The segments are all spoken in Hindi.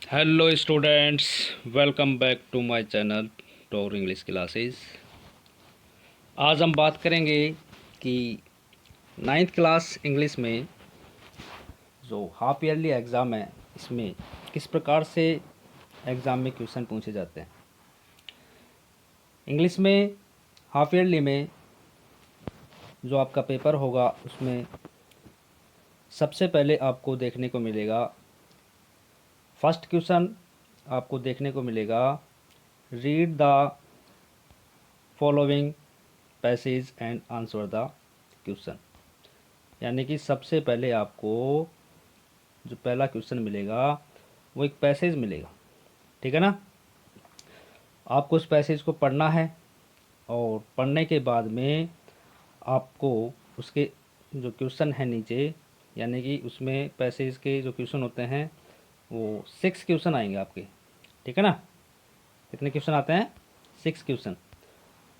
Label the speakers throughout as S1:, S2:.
S1: Hello students, welcome back to my channel Tor English classes. आज हम बात करेंगे कि नाइन्थ क्लास इंग्लिश में जो हाफ ईयरली एग्ज़ाम है इसमें किस प्रकार से एग्ज़ाम में क्वेश्चन पूछे जाते हैं। इंग्लिश में हाफ ईयरली में जो आपका पेपर होगा उसमें सबसे पहले आपको देखने को मिलेगा, फर्स्ट क्वेश्चन आपको देखने को मिलेगा, read the following passage and answer the question. यानी कि सबसे पहले आपको जो पहला क्वेश्चन मिलेगा वो एक पैसेज मिलेगा, ठीक है ना। आपको उस पैसेज को पढ़ना है और पढ़ने के बाद में आपको उसके जो क्वेश्चन है नीचे, यानी कि उसमें पैसेज के जो क्वेश्चन होते हैं वो 6 क्वेश्चन आएंगे आपके, ठीक है ना। कितने क्वेश्चन आते हैं? 6 क्वेश्चन।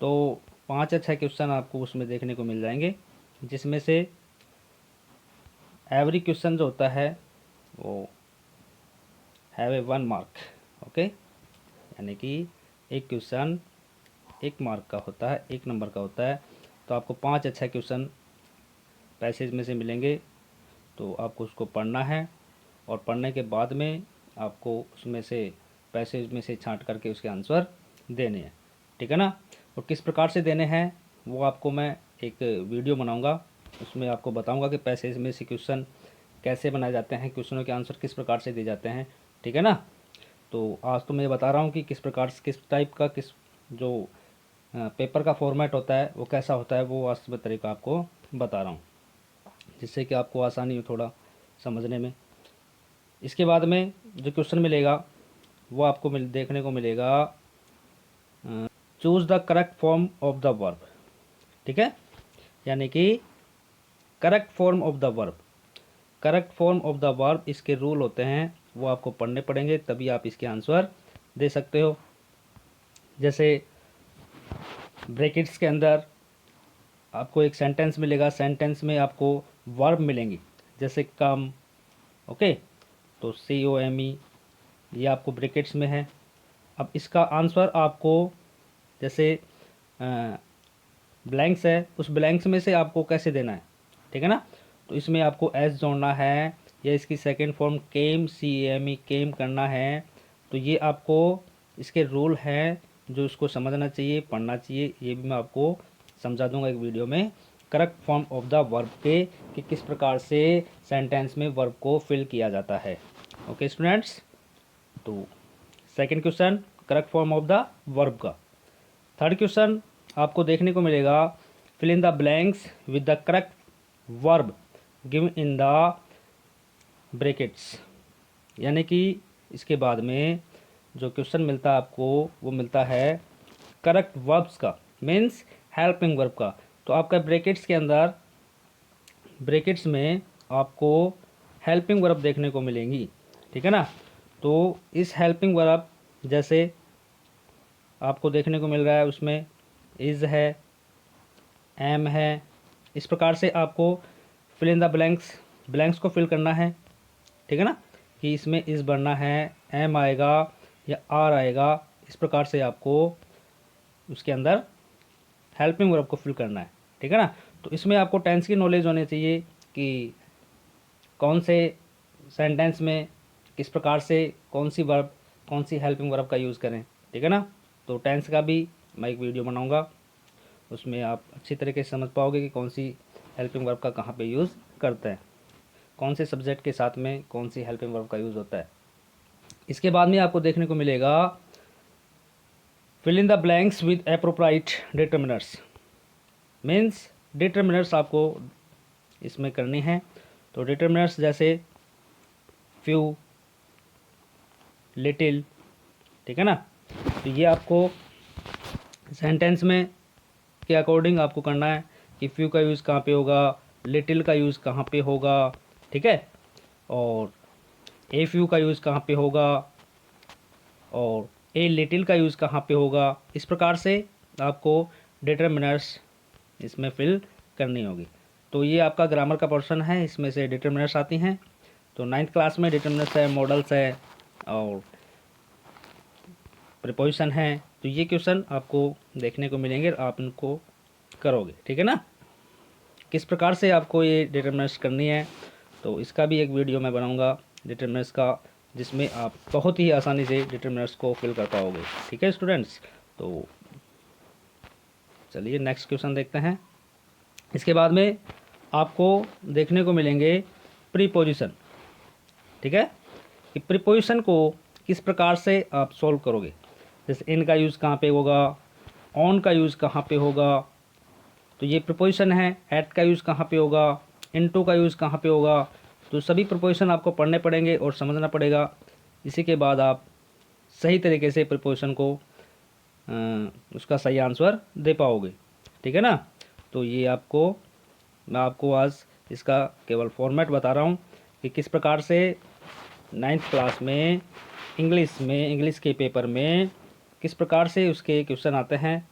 S1: तो 5 या 6 क्वेश्चन आपको उसमें देखने को मिल जाएंगे, जिसमें से एवरी क्वेश्चन जो होता है वो हैव ए 1 मार्क। ओके, यानी कि एक क्वेश्चन 1 मार्क का होता है, 1 नंबर का होता है। तो आपको 5 या 6 क्वेश्चन पैसेज में से मिलेंगे, तो आपको उसको पढ़ना है और पढ़ने के बाद में आपको उसमें से पैसेज में से छांट करके उसके आंसर देने हैं, ठीक है ना। और किस प्रकार से देने हैं वो आपको मैं एक वीडियो बनाऊंगा, उसमें आपको बताऊंगा कि पैसेज में से क्वेश्चन कैसे बनाए जाते हैं, क्वेश्चनों के आंसर किस प्रकार से दिए जाते हैं, ठीक है ना। तो आज तो मैं बता रहा हूँ कि किस प्रकार से, किस टाइप का, किस जो पेपर का फॉर्मेट होता है वो कैसा होता है, वो आज मैं तरीका आपको बता रहा हूँ, जिससे कि आपको आसानी हो थोड़ा समझने में। इसके बाद में जो क्वेश्चन मिलेगा वो आपको देखने को मिलेगा, choose the correct form of the verb, ठीक है। यानी कि correct form of the verb, correct form of the verb, इसके रूल होते हैं वो आपको पढ़ने पड़ेंगे, तभी आप इसके आंसर दे सकते हो। जैसे ब्रैकेट्स के अंदर आपको एक सेंटेंस मिलेगा, सेंटेंस में आपको वर्ब मिलेंगी, जैसे कम, ओके, तो COME, ये आपको ब्रैकेट्स में है। अब इसका आंसर आपको, जैसे ब्लैंक्स है, उस ब्लैंक्स में से आपको कैसे देना है, ठीक है ना। तो इसमें आपको एस जोड़ना है या इसकी सेकंड फॉर्म केम, CAME, केम करना है। तो ये आपको इसके रूल हैं जो इसको समझना चाहिए, पढ़ना चाहिए, ये भी मैं आपको समझा दूंगा एक वीडियो में, correct form of the verb के, कि किस प्रकार से सेंटेंस में वर्ब को फिल किया जाता है। ओके स्टूडेंट्स, तो second question correct form of the verb का। थर्ड क्वेश्चन आपको देखने को मिलेगा, fill in the blanks with the correct verb given in the brackets. यानी कि इसके बाद में जो क्वेश्चन मिलता है आपको वो मिलता है करेक्ट वर्ब्स का, मीन्स हेल्पिंग वर्ब का। तो आपका ब्रैकेट्स के अंदर, ब्रैकेट्स में आपको हेल्पिंग वर्ब देखने को मिलेंगी, ठीक है ना। तो इस हेल्पिंग वर्ब जैसे आपको देखने को मिल रहा है, उसमें इज़ है, एम है, इस प्रकार से आपको fill in the blanks, blanks को फिल करना है, ठीक है ना, कि इसमें इज़ बनना है, एम आएगा या आर आएगा, इस प्रकार से आपको उसके अंदर हेल्पिंग वर्ब को फिल करना है, ठीक है ना। तो इसमें आपको टेंस की नॉलेज होनी चाहिए कि कौन से सेंटेंस में किस प्रकार से कौन सी वर्ब, कौन सी हेल्पिंग वर्ब का यूज़ करें, ठीक है ना। तो टेंस का भी मैं एक वीडियो बनाऊंगा, उसमें आप अच्छी तरीके से समझ पाओगे कि कौन सी हेल्पिंग वर्ब का कहाँ पे यूज़ करते हैं, कौन से सब्जेक्ट के साथ में कौन सी हेल्पिंग वर्ब का यूज़ होता है। इसके बाद में आपको देखने को मिलेगा, fill in the blanks with appropriate determiners, means determiners आपको इसमें करनी है। तो डिटर्मिनर्स जैसे फ्यू, लिटिल, ठीक है ना। तो ये आपको सेंटेंस में के अकॉर्डिंग आपको करना है कि फ्यू का यूज़ कहाँ पे होगा, लिटिल का यूज़ कहाँ पे होगा, ठीक है, और ए फ्यू का यूज़ कहाँ पे होगा, और ए लिटिल का यूज़ कहाँ पे होगा। इस प्रकार से आपको डिटर्मिनर्स इसमें फिल करनी होगी। तो ये आपका ग्रामर का पोर्शन है, इसमें से डिटर्मिनर्स आती हैं। तो 9th क्लास में डिटर्मिनर्स है, मॉडल्स है, और प्रीपोजिशन है। तो ये क्वेश्चन आपको देखने को मिलेंगे, आप इनको करोगे, ठीक है ना। किस प्रकार से आपको ये डिटरमिनर्स करनी है, तो इसका भी एक वीडियो मैं बनाऊंगा डिटरमिनर्स का, जिसमें आप बहुत ही आसानी से डिटरमिनर्स को फिल कर पाओगे, ठीक है स्टूडेंट्स। तो चलिए नेक्स्ट क्वेश्चन देखते हैं। इसके बाद में आपको देखने को मिलेंगे प्रीपोजिशन, ठीक है, कि प्रीपोजिशन को किस प्रकार से आप सॉल्व करोगे। जैसे इन का यूज़ कहाँ पे होगा, ऑन का यूज़ कहाँ पे होगा, तो ये प्रीपोजिशन है। एट का यूज़ कहाँ पे होगा, इनटू का यूज़ कहाँ पे होगा, तो सभी प्रीपोजिशन आपको पढ़ने पड़ेंगे और समझना पड़ेगा। इसी के बाद आप सही तरीके से प्रीपोजिशन को उसका सही आंसर दे पाओगे, ठीक है ना। तो ये मैं आपको आज इसका केवल फॉर्मेट बता रहा हूँ कि किस प्रकार से 9th क्लास में इंग्लिश के पेपर में किस प्रकार से उसके क्वेश्चन आते हैं।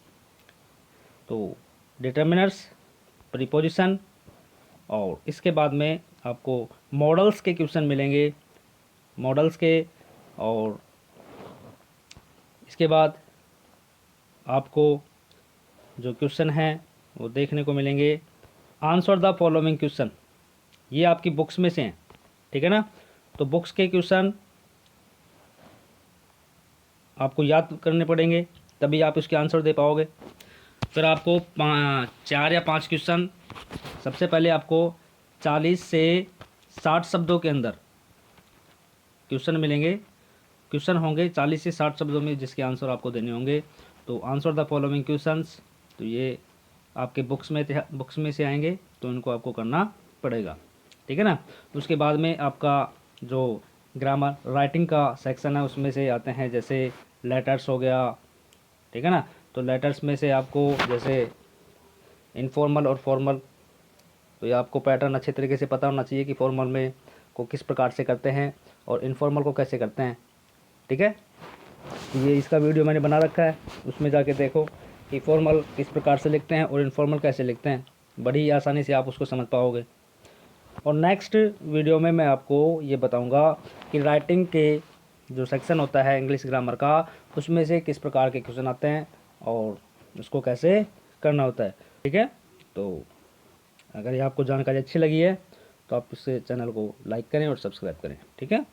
S1: तो डिटर्मिनर्स, प्रीपोजिशन, और इसके बाद में आपको मॉडल्स के क्वेश्चन मिलेंगे, मॉडल्स के, और इसके बाद आपको जो क्वेश्चन हैं वो देखने को मिलेंगे। आंसर द फॉलोइंग क्वेश्चन, ये आपकी बुक्स में से हैं, ठीक है ना। तो बुक्स के क्वेश्चन आपको याद करने पड़ेंगे, तभी आप इसके आंसर दे पाओगे। फिर आपको 4 या 5 क्वेश्चन, सबसे पहले आपको 40 से 60 शब्दों के अंदर क्वेश्चन मिलेंगे। क्वेश्चन होंगे 40 से 60 शब्दों में, जिसके आंसर आपको देने होंगे। तो आंसर द फॉलोइंग क्वेश्चंस, तो ये आपके बुक्स में से आएंगे, तो इनको आपको करना पड़ेगा, ठीक है ना। उसके बाद में आपका जो ग्रामर राइटिंग का सेक्शन है उसमें से आते हैं, जैसे लेटर्स हो गया, ठीक है ना। तो लेटर्स में से आपको जैसे इनफॉर्मल और फॉर्मल, तो ये आपको पैटर्न अच्छे तरीके से पता होना चाहिए कि फॉर्मल में को किस प्रकार से करते हैं और इनफॉर्मल को कैसे करते हैं, ठीक है। ये इसका वीडियो मैंने बना रखा है, उसमें जाके देखो कि फॉर्मल किस प्रकार से लिखते हैं और इनफॉर्मल कैसे लिखते हैं, बड़ी आसानी से आप उसको समझ पाओगे। और नेक्स्ट वीडियो में मैं आपको ये बताऊंगा कि राइटिंग के जो सेक्शन होता है इंग्लिश ग्रामर का, उसमें से किस प्रकार के क्वेश्चन आते हैं और उसको कैसे करना होता है, ठीक है। तो अगर ये आपको जानकारी अच्छी लगी है तो आप इस चैनल को लाइक करें और सब्सक्राइब करें, ठीक है।